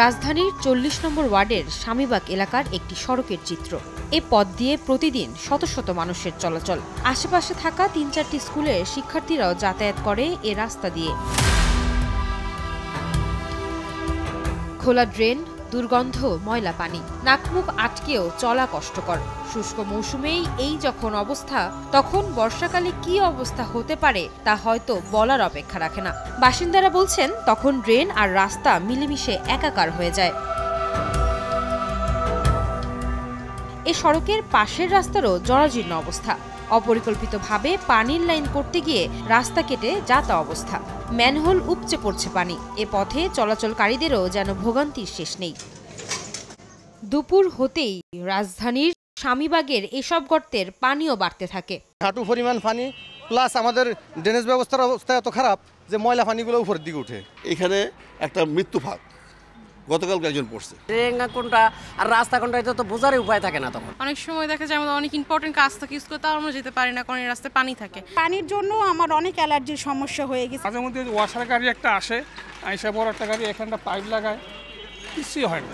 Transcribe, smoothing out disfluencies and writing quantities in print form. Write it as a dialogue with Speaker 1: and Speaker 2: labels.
Speaker 1: রাজধানীর ৪০ নম্বর ওয়ার্ডের স্বামীবাগ এলাকার একটি সড়কের চিত্র। এ পথ দিয়ে প্রতিদিন শত শত মানুষের চলাচল। আশেপাশে থাকা ৩-৪টি স্কুলের শিক্ষার্থীরাও যাতায়াত করে এ রাস্তা দিয়ে। খোলা ড্রেন, দুর্গন্ধ, ময়লা পানি, নাকমুখ আটকেও চলা কষ্টকর। শুষ্ক মৌসুমেই এই যখন অবস্থা, তখন বর্ষাকালে কি অবস্থা হতে পারে তা হয়তো বলার অপেক্ষা রাখে না। বাসিন্দারা বলছেন, তখন ড্রেন আর রাস্তা মিলেমিশে একাকার হয়ে যায়। এ সড়কের পাশের রাস্তারও জরাজীর্ণ অবস্থা। অপরিকল্পিতভাবে পানির লাইন করতে গিয়ে রাস্তা কেটে যাতা অবস্থা। ম্যানহোল উপচে পড়ছে পানি। এ পথে চলাচলকারীদেরও যেন ভোগান্তির শেষ নেই। দুপুর হতেই রাজধানীর স্বামীবাগের এসব গর্তের পানিও বাড়তে থাকে।
Speaker 2: হাঁটু পরিমাণ পানি, প্লাস আমাদের ড্রেনেজ ব্যবস্থার অবস্থা এত খারাপ যে ময়লা পানিগুলো উপরের দিকে উঠে।
Speaker 3: এখানে একটা মৃত্যু ফাঁদ গতকালকে একজন পড়ছে।
Speaker 4: ট্রেন কোনটা আর রাস্তা কোনটা এটা তো বোঝারই উপায় থাকে না। তখন
Speaker 5: অনেক সময় দেখা যায় আমাদের অনেক ইম্পর্টেন্ট কাজ থাকে, স্কুলে তাও আমরা যেতে পারি না, কারণ এই রাস্তায় পানি থাকে।
Speaker 6: পানির জন্য আমার অনেক অ্যালার্জির সমস্যা হয়ে গেছে।
Speaker 7: মাঝে মধ্যে ওয়াশার গাড়ি একটা আসে, আইসা বড় একটা গাড়ি এখানটা পাইপ লাগায়, কিছুই হয় না।